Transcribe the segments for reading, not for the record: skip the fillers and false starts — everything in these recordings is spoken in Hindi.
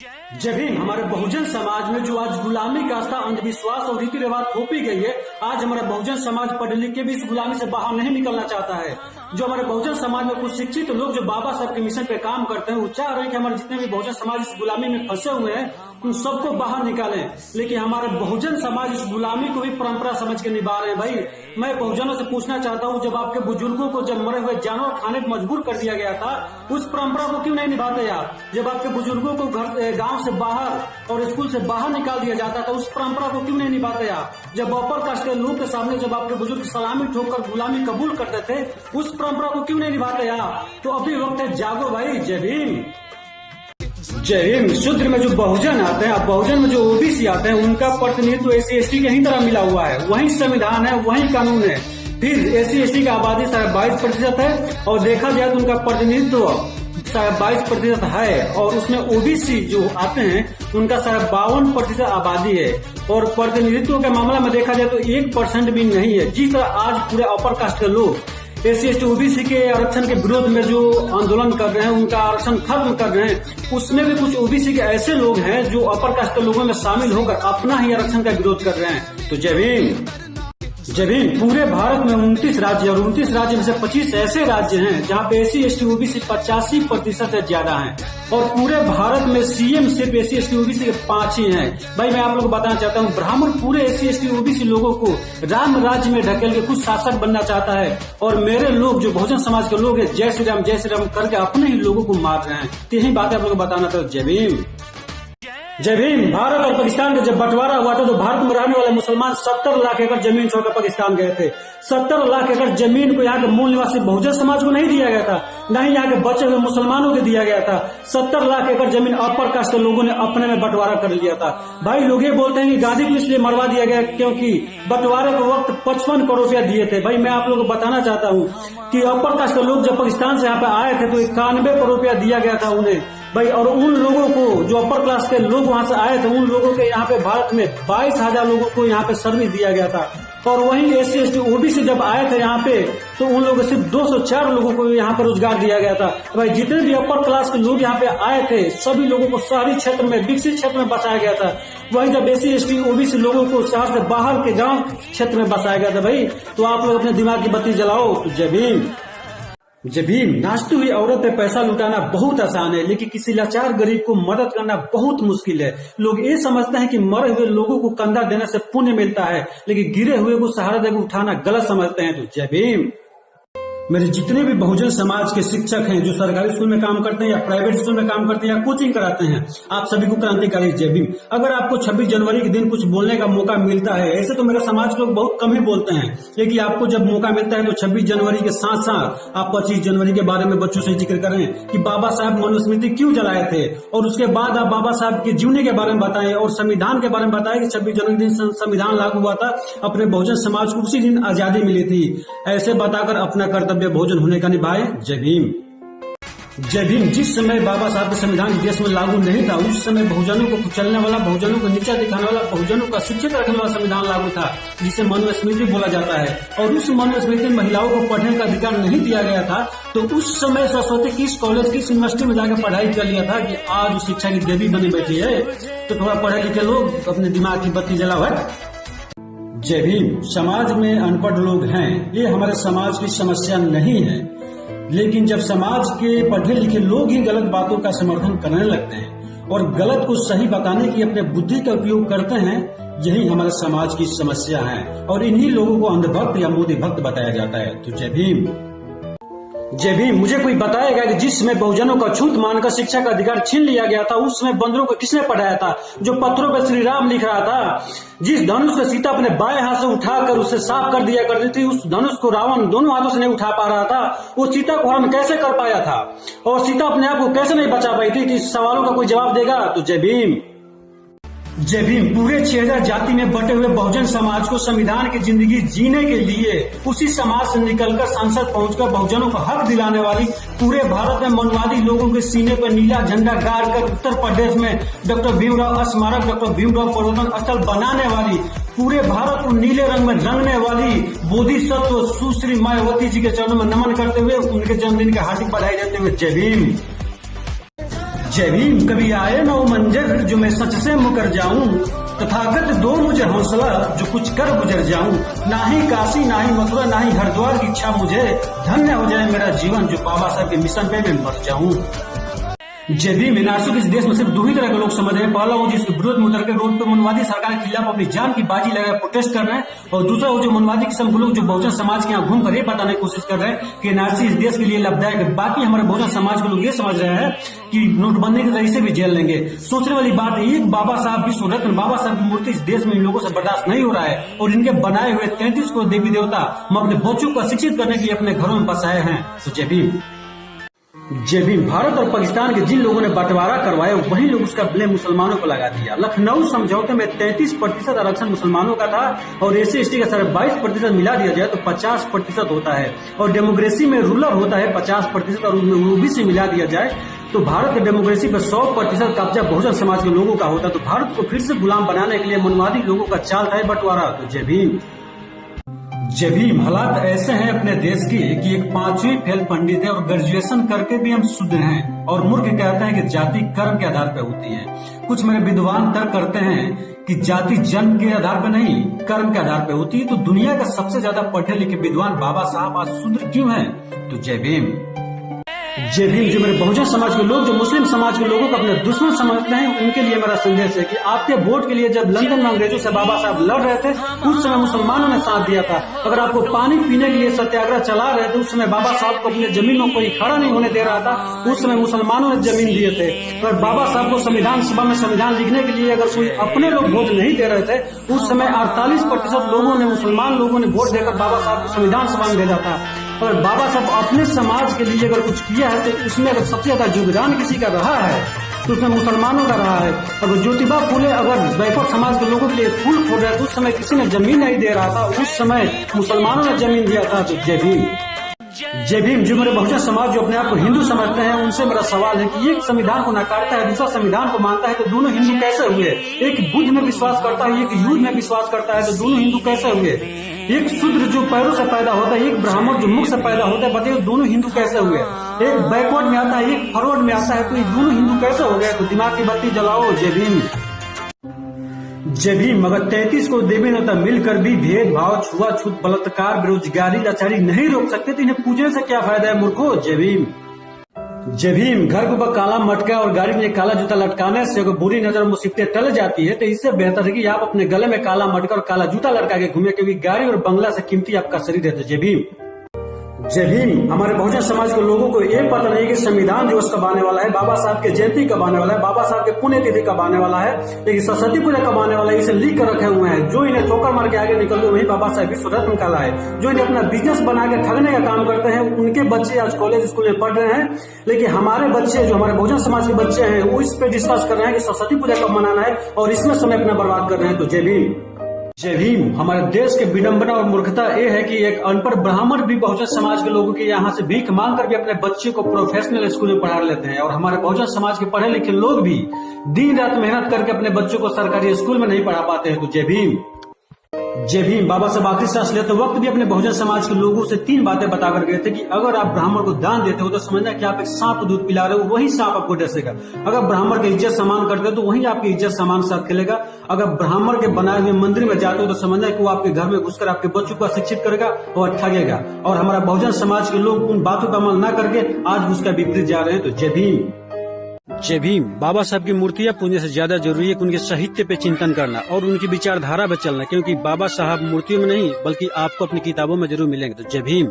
जब भी हमारे बहुजन समाज में जो आज गुलामी का आस्था, अंधविश्वास और रीति रिवाज थोपी गई है, आज हमारा बहुजन समाज पढ़ लिख के भी इस गुलामी से बाहर नहीं निकलना चाहता है। जो हमारे बहुजन समाज में कुछ शिक्षित लोग जो बाबा साहब के मिशन पे काम करते हैं, वो चाह रहे हैं कि हमारे जितने भी बहुजन समाज इस गुलामी में फंसे हुए हैं उन सबको बाहर निकालें। लेकिन हमारे बहुजन समाज इस गुलामी को भी परंपरा समझ के निभा रहे हैं। भाई मैं बहुजनों से पूछना चाहता हूँ, जब आपके बुजुर्गों को जब मरे हुए जानवर खाने को मजबूर कर दिया गया था, उस परंपरा को क्यों नहीं निभाते आप? जब आपके बुजुर्गों को गाँव से बाहर और स्कूल से बाहर निकाल दिया जाता था, उस परंपरा को क्यों नहीं निभाते आप? जब अपर कास्ट के लोग के सामने जब आपके बुजुर्ग सलामी ठोककर गुलामी कबूल करते थे, उस परंपरा को क्यों नहीं निभाते आप? तो अभी वक्त है, जागो भाई। जय भीम। जय भीम। शूद्र में जो बहुजन आते हैं, बहुजन में जो ओबीसी आते हैं, उनका प्रतिनिधित्व एससी एसटी के ही तरह मिला हुआ है। वही संविधान है, वही कानून है। फिर एससी एसटी का आबादी 22% है और देखा जाए तो उनका प्रतिनिधित्व 22% है, और उसमें ओबीसी जो आते हैं उनका 52% आबादी है। और प्रतिनिधित्व के मामला में देखा जाए तो 1% भी नहीं है। जिस तरह आज पूरे अपर कास्ट के लोग एससी एसटी ओबीसी के आरक्षण के विरोध में जो आंदोलन कर रहे हैं, उनका आरक्षण खत्म कर रहे हैं, उसमें भी कुछ ओबीसी के ऐसे लोग हैं जो अपर कास्ट के लोगों में शामिल होकर अपना ही आरक्षण का विरोध कर रहे हैं। तो जय भीम। जय भीम। पूरे भारत में 29 राज्य और 29 राज्य में से 25 ऐसे राज्य हैं जहाँ पे एससी एसटी ओबीसी 85% से ज्यादा हैं, और पूरे भारत में सीएम सिर्फ एससी एसटी ओबीसी के 5 ही हैं। भाई मैं आप लोगों को बताना चाहता हूँ, ब्राह्मण पूरे एससी एसटी ओबीसी लोगों को राम राज्य में ढकेल के खुद शासक बनना चाहता है, और मेरे लोग जो बहुजन समाज के लोग हैं जय श्री राम करके अपने ही लोगों को मार रहे हैं। तो यही बात आप लोगों को बताना था। जय भीम। जय भीम। भारत और पाकिस्तान का जब बंटवारा हुआ था तो भारत में रहने वाले मुसलमान 70 लाख एकड़ जमीन छोड़कर पाकिस्तान गए थे। 70 लाख एकड़ जमीन को यहाँ के मूल निवासी बहुजन समाज को नहीं दिया गया था, न ही यहाँ के बचे हुए मुसलमानों को दिया गया था। 70 लाख एकड़ जमीन अपर कास्ट के लोगों ने अपने में बंटवारा कर लिया था। भाई लोग ये बोलते हैं कि गांधी को इसलिए मरवा दिया गया क्योंकि बंटवारे के वक्त 55 करोड़ रुपया दिए थे। भाई मैं आप लोगों को बताना चाहता हूँ कि अपर कास्ट के लोग जब पाकिस्तान से यहाँ पे आए थे तो 91 करोड़ रुपया दिया गया था उन्हें। भाई और उन लोगों को जो अपर क्लास के लोग वहां से आए थे, उन लोगों के यहाँ पे भारत में 22,000 लोगों को यहाँ पे सर्विस दिया गया था। और वहीं एससी एसटी ओबीसी जब आए थे यहाँ पे तो उन लोगों को सिर्फ 204 लोगों को यहाँ पे रोजगार दिया गया था। भाई जितने भी अपर क्लास के लोग यहाँ पे आए थे सभी लोगों को शहरी क्षेत्र में, विकसित क्षेत्र में बसाया गया था। वहीं जब एससी एसटी ओबीसी लोगों को शहर से बाहर के गाँव क्षेत्र में बसाया गया था। भाई तो आप लोग अपने दिमाग की बत्ती जलाओ। तो जय भीम। जय भीम। नाचती हुई औरत पे पैसा लुटाना बहुत आसान है, लेकिन किसी लाचार गरीब को मदद करना बहुत मुश्किल है। लोग ये समझते हैं कि मरे हुए लोगों को कंधा देने से पुण्य मिलता है, लेकिन गिरे हुए को सहारा देकर उठाना गलत समझते हैं। तो जय भीम। मेरे जितने भी बहुजन समाज के शिक्षक हैं जो सरकारी स्कूल में काम करते हैं या प्राइवेट स्कूल में काम करते हैं या कोचिंग कराते हैं, आप सभी को क्रांतिकारी जय भीम। अगर आपको 26 जनवरी के दिन कुछ बोलने का मौका मिलता है, ऐसे तो मेरे समाज के लोग बहुत कम ही बोलते हैं, लेकिन आपको जब मौका मिलता है तो 26 जनवरी के साथ साथ आप 25 जनवरी के बारे में बच्चों से जिक्र करें कि बाबा साहब मनुस्मृति क्यों जलाए थे, और उसके बाद आप बाबा साहब के जीवनी के बारे में बताएं और संविधान के बारे में बताएं कि 26 जनवरी के दिन संविधान लागू हुआ था, अपने बहुजन समाज को उसी दिन आजादी मिली थी। ऐसे बताकर अपना कर्तव्य बहुजन होने का निभाए। जय भीम। जय भीम। जिस समय बाबा साहब का संविधान देश में लागू नहीं था, उस समय बहुजनों को कुचलने वाला, बहुजनों को नीचा दिखाने वाला, बहुजनों का शिक्षित रखने वाला संविधान लागू था, जिसे मनुस्मृति बोला जाता है। और उस मनुस्मृति में महिलाओं को पढ़ने का अधिकार नहीं दिया गया था। तो उस समय सरस्वती किस कॉलेज, किस यूनिवर्सिटी में जाकर पढ़ाई कर लिया था कि आज शिक्षा की देवी बनी बैठी है। तो थोड़ा पढ़े लिखे लोग अपने दिमाग की बत्ती जलाओ। जय भीम। समाज में अनपढ़ लोग हैं, ये हमारे समाज की समस्या नहीं है, लेकिन जब समाज के पढ़े लिखे लोग ही गलत बातों का समर्थन करने लगते हैं और गलत को सही बताने की अपने बुद्धि का उपयोग करते हैं, यही हमारे समाज की समस्या है, और इन्हीं लोगों को अंधभक्त या मोदी भक्त बताया जाता है। तो जय भीम। जय भीम। मुझे कोई बताएगा कि जिस समय बहुजनों का छूत मानकर शिक्षा का अधिकार छीन लिया गया था, उस समय बंदरों को किसने पढ़ाया था? जो पत्थरों पर श्री राम लिख रहा था, जिस धनुष को सीता अपने बाएं हाथ से उठाकर उसे साफ कर दिया करती थी, उस धनुष को रावण दोनों हाथों से नहीं उठा पा रहा था। वो सीता को हरण कैसे कर पाया था, और सीता अपने आप को कैसे नहीं बचा पाई थी? कि इस सवालों का कोई जवाब देगा? तो जय भीम। जय भीम। पूरे 6000 जाति में बटे हुए बहुजन समाज को संविधान की जिंदगी जीने के लिए उसी समाज से निकलकर संसद पहुंचकर बहुजनों को हक दिलाने वाली, पूरे भारत में मनवादी लोगों के सीने पर नीला झंडा गाड़कर उत्तर प्रदेश में डॉक्टर भीमराव स्मारक, डॉक्टर भीमराव पर्यटन स्थल बनाने वाली, पूरे भारत को नीले रंग में रंगने वाली बोधिसत्व सुश्री मायावती जी के चरणों में नमन करते हुए उनके जन्मदिन की हार्दिक बधाई देते हुए जय भीम। जय भीम। कभी आए न वो मंजर जो मैं सच से मुकर जाऊं, तथागत दो मुझे हौसला जो कुछ कर गुजर जाऊं। ना ही काशी ना ही मथुरा ना ही हरिद्वार की इच्छा मुझे, धन्य हो जाए मेरा जीवन जो बाबा साहब के मिशन पे मैं मर जाऊं। जय भीम। नासिक इस देश में सिर्फ दो ही तरह के लोग समझ रहे हैं। पहला वो जिसके विरोध में उतर के रोड पे मनवादी सरकार के खिलाफ अपनी जान की बाजी लगा प्रोटेस्ट कर रहे हैं, और दूसरा वो जो मनवादी किस्म के लोग जो बहुजन समाज के यहाँ घूम कर ये बताने की कोशिश कर रहे हैं कि एनआरसी इस देश के लिए लाभदायक है। बाकी हमारे बहुजन समाज के लोग ये समझ रहे हैं कि नोटबंदी के जरिए से भी जेल लेंगे। सोचने वाली बात है, एक बाबा साहब विश्व रत्न बाबा साहब की मूर्ति इस देश में इन लोगों से बर्दाश्त नहीं हो रहा है, और इनके बनाए हुए 33 को देवी देवता हम अपने बच्चों को शिक्षित करने के लिए अपने घरों में बसाए हैं। तो जय भीम। जय भीम। भारत और पाकिस्तान के जिन लोगों ने बंटवारा करवाया वही लोग उसका ब्लेम मुसलमानों को लगा दिया। लखनऊ समझौते में 33% आरक्षण मुसलमानों का था, और SC/ST का 22.5% मिला दिया जाए तो 50% होता है, और डेमोक्रेसी में रूलर होता है 50%, और उसमें OBC मिला दिया जाए तो भारत की डेमोक्रेसी पर 100% कब्जा बहुजन समाज के लोगों का होता। तो भारत को फिर से गुलाम बनाने के लिए मनवादी लोगों का चाल था बंटवारा। तो जय भीम। जय भीम। हालात ऐसे हैं अपने देश की कि एक 5वीं फेल पंडित है और ग्रेजुएशन करके भी हम शुद्ध हैं, और मूर्ख कहते हैं कि जाति कर्म के आधार पर होती है। कुछ मेरे विद्वान तर्क करते हैं कि जाति जन्म के आधार पर नहीं कर्म के आधार पर होती है। तो दुनिया का सबसे ज्यादा पढ़े लिखे विद्वान बाबा साहब आज शूद्र क्यों हैं? तो जय भीम। जय भीम। जो मेरे बहुजन समाज के लोग जो मुस्लिम समाज के लोगों को अपने दुश्मन समझते हैं, उनके लिए मेरा संदेश है कि आपके वोट के लिए जब लंदन में अंग्रेजों से बाबा साहब लड़ रहे थे उस समय मुसलमानों ने साथ दिया था। अगर आपको पानी पीने के लिए सत्याग्रह चला रहे थे उस समय बाबा साहब को अपने जमीनों को खड़ा नहीं होने दे रहा था, उस समय मुसलमानों ने जमीन दिए थे। अगर बाबा साहब को संविधान सभा में संविधान लिखने के लिए अगर कोई अपने लोग वोट नहीं दे रहे थे, उस समय 48% लोगों ने मुसलमान लोगों ने वोट देकर बाबा साहब को संविधान सभा में भेजा था। अगर बाबा साहब अपने समाज के लिए अगर कुछ किया है तो उसमें अगर सबसे ज्यादा योगदान किसी का रहा है तो उसमें मुसलमानों का रहा है। अगर ज्योतिबा फुले अगर बैकवर्ड समाज के लोगों के लिए स्कूल खोल रहे थे उस समय किसी ने जमीन नहीं दे रहा था, उस समय मुसलमानों ने जमीन दिया था। तो जय भीम। जय भीम। जो मेरे बहुजन समाज जो अपने आप को हिंदू समझते हैं उनसे मेरा सवाल है कि एक संविधान को नकारता है दूसरा संविधान को मानता है, तो दोनों हिंदू कैसे हुए? एक बुद्ध में विश्वास करता है एक युद्ध में विश्वास करता है, तो दोनों हिंदू कैसे हुए? एक शूद्र जो पैरों से पैदा होता है एक ब्राह्मण जो मुख से पैदा होता है, बताइए दोनों हिंदू कैसे हुए? एक बैकवर्ड में आता है एक फॉरवर्ड में आता है, तो ये दोनों हिंदू कैसे हो गए? तो दिमाग की बत्ती जलाओ। जय भीम। जय भीम। मगर 33 को देवी देवता मिलकर भी भेदभाव छुआछूत बलात्कार बेरोजगारी लाचारी नहीं रोक सकते, तो इन्हें पूछने से क्या फायदा है मूर्खों? जय भीम। जय भीम। घर के ऊपर काला मटका और गाड़ी में काला जूता लटकाने से अगर बुरी नजर मुसीबतें टल जाती है, तो इससे बेहतर है कि आप अपने गले में काला मटका और काला जूता लटका के घूमे, क्योंकि गाड़ी और बंगला से कीमती आपका शरीर है। तो जय भीम। जय भीम। हमारे बहुजन समाज के लोगों को ये पता नहीं कि संविधान दिवस कब आने वाला है, बाबा साहब के जयंती कब आने वाला है, बाबा साहब के पुण्यतिथि कब आने वाला है, लेकिन सरस्वती पूजा कब आने वाला है इसे लिख कर रखे हुए हैं। जो इन्हें ठोकर मार के आगे निकल गए वही बाबा साहब विश्व रत्न काला है। जो इन्हें अपना बिजनेस बना के ठगने का काम करते हैं उनके बच्चे आज कॉलेज स्कूल में पढ़ रहे हैं, लेकिन हमारे बच्चे जो हमारे बहुजन समाज के बच्चे हैं वो इस पे डिस्कस कर रहे हैं कि सरस्वती पूजा कब मनाना है, और इसमें समय अपना बर्बाद कर रहे हैं। तो जय भीम। जय भीम। हमारे देश के विडंबना और मूर्खता ये है कि एक अनपढ़ ब्राह्मण भी बहुजन समाज के लोगों के यहाँ से भीख मांग कर भी अपने बच्चे को प्रोफेशनल स्कूल में पढ़ा लेते हैं, और हमारे बहुजन समाज के पढ़े लिखे लोग भी दिन रात मेहनत करके अपने बच्चों को सरकारी स्कूल में नहीं पढ़ा पाते हैं। तो जय भीम। जय भीम। बाबा साहब आखिरी सांस लेते वक्त भी अपने बहुजन समाज के लोगों से 3 बातें बताकर गए थे कि अगर आप ब्राह्मण को दान देते हो तो समझना कि आप एक सांप को दूध पिला रहे हो, वही सांप आपको डसेगा। अगर ब्राह्मण की इज्जत सम्मान करते हो तो वही आपकी इज्जत सम्मान साथ खेलेगा। अगर ब्राह्मण के बनाए हुए मंदिर में जाते हो तो समझना कि वो आपके घर में घुसकर आपके बच्चों को शिक्षित करेगा और ठगेगा, और हमारा बहुजन समाज के लोग उन बातों का अमल न करके आज उसका विपरीत जा रहे हैं। तो जय भीम। जय भीम। बाबा साहब की मूर्तियां पूजने से ज्यादा जरूरी है कि उनके साहित्य पे चिंतन करना और उनकी विचारधारा पे चलना, क्योंकि बाबा साहब मूर्तियों में नहीं बल्कि आपको अपनी किताबों में जरूर मिलेंगे। तो जय भीम।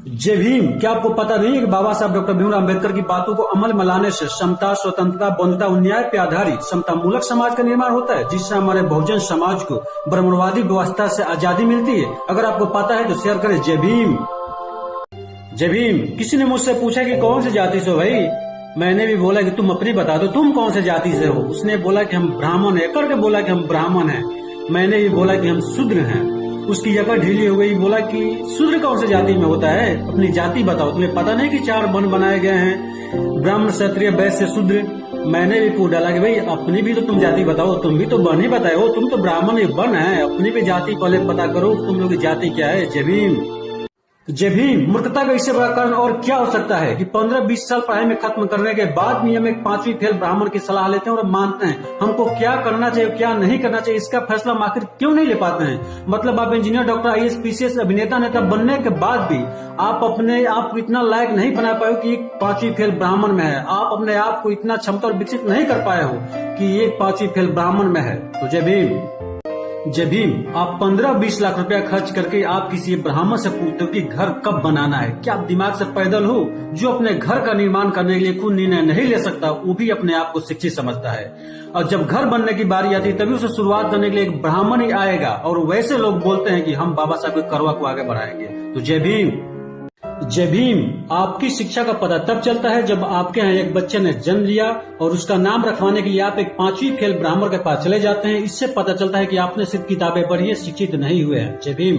जय भीम। क्या आपको पता नहीं है कि बाबा साहब डॉक्टर भीमराव अम्बेडकर की बातों को अमल में लाने से समता स्वतंत्रता बंधुता और न्याय पे आधारित समता मूलक समाज का निर्माण होता है, जिससे हमारे बहुजन समाज को ब्राह्मणवादी व्यवस्था से आजादी मिलती है? अगर आपको पता है तो शेयर करें। जय भीम। जय भीम। किसी ने मुझसे पूछा कि कौन सी जाति से हो भाई? मैंने भी बोला कि तुम अपनी बता दो, तुम कौन से जाति से हो? उसने बोला कि हम ब्राह्मण है, करके बोला कि हम ब्राह्मण हैं। मैंने भी बोला कि हम शूद्र हैं। उसकी जगह ढीली हो गई, बोला कि शूद्र कौन से जाति में होता है, अपनी जाति बताओ। तुम्हें पता नहीं कि 4 वन बनाए गए हैं, ब्राह्मण क्षत्रिय वैश्य शूद्र? मैंने भी पूछ डाला कि भाई अपनी भी तो तुम जाति बताओ, तुम भी तो वन ही बताए हो, तुम तो ब्राह्मण वन है, अपनी भी जाति पहले पता करो तुम लोग की जाति क्या है। जय भीम। जय भीम। मूर्खता का इससे बड़ा कारण और क्या हो सकता है कि 15-20 साल पढ़ाई में खत्म करने के बाद भी हम एक 5वीं फेल ब्राह्मण की सलाह लेते हैं और मानते हैं। हमको क्या करना चाहिए क्या नहीं करना चाहिए इसका फैसला हम आखिर क्यों नहीं ले पाते हैं। मतलब आप इंजीनियर, डॉक्टर, आईएएस, पीसीएस, अभिनेता, नेता बनने के बाद भी आप अपने आप को इतना लायक नहीं बना पाए हो कि एक 5वीं फेल ब्राह्मण में है। आप अपने आप को इतना क्षमता और विकसित नहीं कर पाए हो कि एक 5वीं फेल ब्राह्मण में है। तो जय भीम। जय भीम। आप 15-20 लाख रुपया खर्च करके आप किसी ब्राह्मण से पूछते हो कि घर कब बनाना है। क्या आप दिमाग से पैदल हो? जो अपने घर का निर्माण करने के लिए खुद निर्णय नहीं ले सकता वो भी अपने आप को शिक्षित समझता है। और जब घर बनने की बारी आती है तभी उसे शुरुआत करने के लिए एक ब्राह्मण ही आएगा। और वैसे लोग बोलते हैं कि हम बाबा साहब के करवा को आगे बढ़ाएंगे। तो जय भीम। जय भीम। आपकी शिक्षा का पता तब चलता है जब आपके यहाँ एक बच्चे ने जन्म लिया और उसका नाम रखवाने के लिए आप एक 5वीं फेल ब्राह्मण के पास चले जाते हैं। इससे पता चलता है कि आपने सिर्फ किताबें पढ़ी है, शिक्षित नहीं हुए हैं। जय भीम।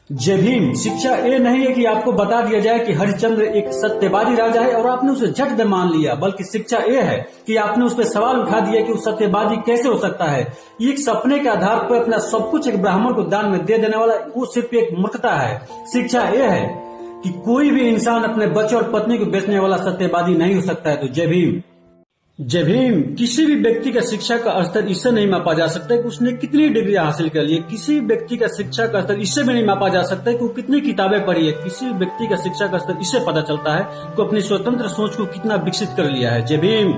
जय भीम। शिक्षा ये नहीं है कि आपको बता दिया जाए कि हरिश्चंद्र एक सत्यवादी राजा है और आपने उसे झट दे मान लिया, बल्कि शिक्षा ये है कि आपने उस पर सवाल उठा दिया कि वो सत्यवादी कैसे हो सकता है। एक सपने के आधार पर अपना सब कुछ एक ब्राह्मण को दान में दे देने वाला वो सिर्फ एक मूर्खता है। शिक्षा ये है कि कोई भी इंसान अपने बच्चे और पत्नी को बेचने वाला सत्यवादी नहीं हो सकता है। तो जय भीम। जय भीम। किसी भी व्यक्ति का शिक्षा का स्तर इससे नहीं मापा जा सकता कि उसने कितनी डिग्री हासिल कर ली है। किसी व्यक्ति का शिक्षा का स्तर इससे भी नहीं मापा जा सकता कि वो कितनी किताबें पढ़ी है। किसी व्यक्ति का शिक्षा का स्तर इससे पता चलता है कि अपनी स्वतंत्र सोच को कितना विकसित कर लिया है। जय भीम।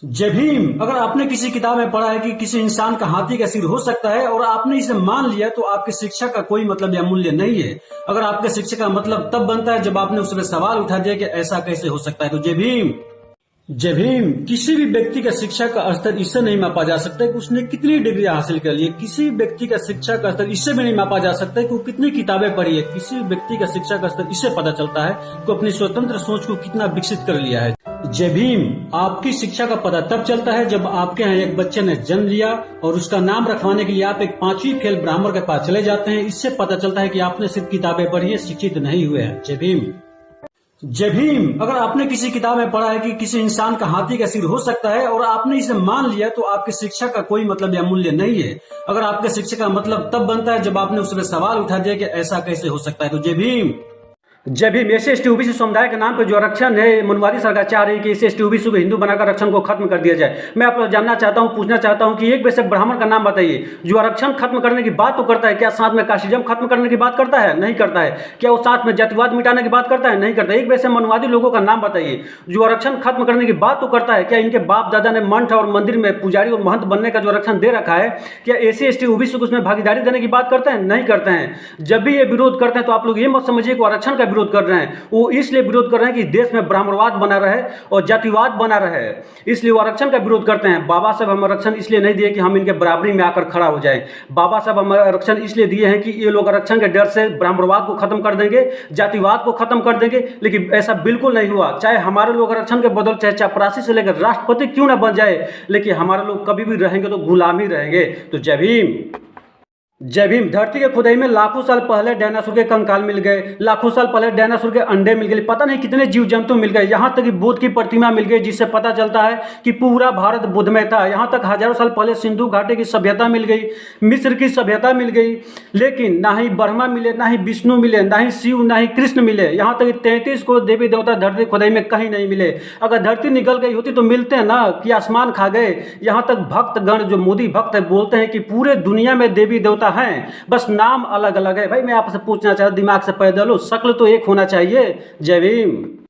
जय भीम। अगर आपने किसी किताब में पढ़ा है कि किसी इंसान का हाथी का सिर हो सकता है और आपने इसे मान लिया तो आपकी शिक्षा का कोई मतलब या मूल्य नहीं है। अगर आपके शिक्षा का मतलब तब बनता है जब आपने उसमें सवाल उठा दिया कि ऐसा कैसे हो सकता है। तो जय भीम। जय भीम। किसी भी व्यक्ति का शिक्षा का स्तर इससे नहीं मापा जा सकता कि उसने कितनी डिग्री हासिल कर ली है। किसी व्यक्ति का शिक्षा का स्तर इससे भी नहीं मापा जा सकता कि वो कितनी किताबें पढ़ी है। किसी व्यक्ति का शिक्षा का स्तर इससे पता चलता है कि अपनी स्वतंत्र सोच को कितना विकसित कर लिया है। जय भीम। आपकी शिक्षा का पता तब चलता है जब आपके यहाँ एक बच्चे ने जन्म लिया और उसका नाम रखवाने के लिए आप एक 5वीं फेल ब्राह्मण के पास चले जाते हैं। इससे पता चलता है कि आपने सिर्फ किताबें पढ़ी है, शिक्षित नहीं हुए हैं। जय भीम। जय भीम। अगर आपने किसी किताब में पढ़ा है कि किसी इंसान का हाथी का सिर हो सकता है और आपने इसे मान लिया तो आपकी शिक्षा का कोई मतलब या मूल्य नहीं है। अगर आपके शिक्षा का मतलब तब बनता है जब आपने उसमें सवाल उठा दिया कि ऐसा कैसे हो सकता है। तो जय भीम। जय भीम। एससी ओबीसी समुदाय के नाम पर जो आरक्षण है, मनवादी सरकार चाह रही है कि एससी ओबीसी को हिंदू बनाकर आरक्षण को खत्म कर दिया जाए। मैं आप लोग जानना चाहता हूं, पूछना चाहता हूं कि एक वैसे ब्राह्मण का नाम बताइए जो आरक्षण खत्म करने की बात तो करता है। क्या साथ में कास्टिज्म खत्म करने की बात करता है? नहीं करता है। क्या वो साथ में जातिवाद मिटाने की बात करता है? नहीं करता। एक वैसे मनवादी लोगों का नाम बताइए जो आरक्षण खत्म करने की बात तो करता है। क्या इनके बाप दादा ने मठ और मंदिर में पुजारी और महंत बनने का जो आरक्षण दे रखा है, क्या एससी एसटी ओबीसी को उसमें भागीदारी देने की बात करते हैं? नहीं करते हैं। जब भी ये विरोध करते हैं तो आप लोग ये मत समझिए कि आरक्षण का विरोध कर रहे हैं। वो इसलिए विरोध कर रहे हैं कि देश में ब्राह्मणवाद बना रहे और जातिवाद बना रहे, इसलिए वो आरक्षण का विरोध करते हैं। बाबा साहब हम आरक्षण इसलिए नहीं दिए कि हम इनके बराबरी में आकर खड़ा हो जाए। बाबा साहब हम आरक्षण इसलिए दिए हैं कि ये लोग आरक्षण के डर से ब्राह्मणवाद को खत्म कर देंगे, जातिवाद को खत्म कर देंगे, लेकिन ऐसा बिल्कुल नहीं हुआ। चाहे हमारे लोग आरक्षण के बदौलत चाहे चपरासी से लेकर राष्ट्रपति क्यों ना बन जाए, लेकिन हमारे लोग कभी भी रहेंगे तो गुलाम ही रहेंगे। तो जय भीम। जय भीम। धरती के खुदाई में लाखों साल पहले डायनासोर के कंकाल मिल गए, लाखों साल पहले डायनासोर के अंडे मिल गए, पता नहीं कितने जीव जंतु मिल गए। यहाँ तक कि बुद्ध की प्रतिमा मिल गई जिससे पता चलता है कि पूरा भारत बुद्धमय था। यहाँ तक हजारों साल पहले सिंधु घाटी की सभ्यता मिल गई, मिस्र की सभ्यता मिल गई, लेकिन ना ही ब्रह्मा मिले, ना ही विष्णु मिले, ना ही शिव, ना ही कृष्ण मिले। यहाँ तक 33 को देवी देवता धरती खुदाई में कहीं नहीं मिले। अगर धरती निकल गई होती तो मिलते हैं ना कि आसमान खा गए। यहाँ तक भक्तगण जो मोदी भक्त है बोलते हैं कि पूरे दुनिया में देवी देवता हैं, बस नाम अलग अलग है। भाई मैं आपसे पूछना चाहता, दिमाग से पैदल हो, शक्ल तो एक होना चाहिए। जय भीम।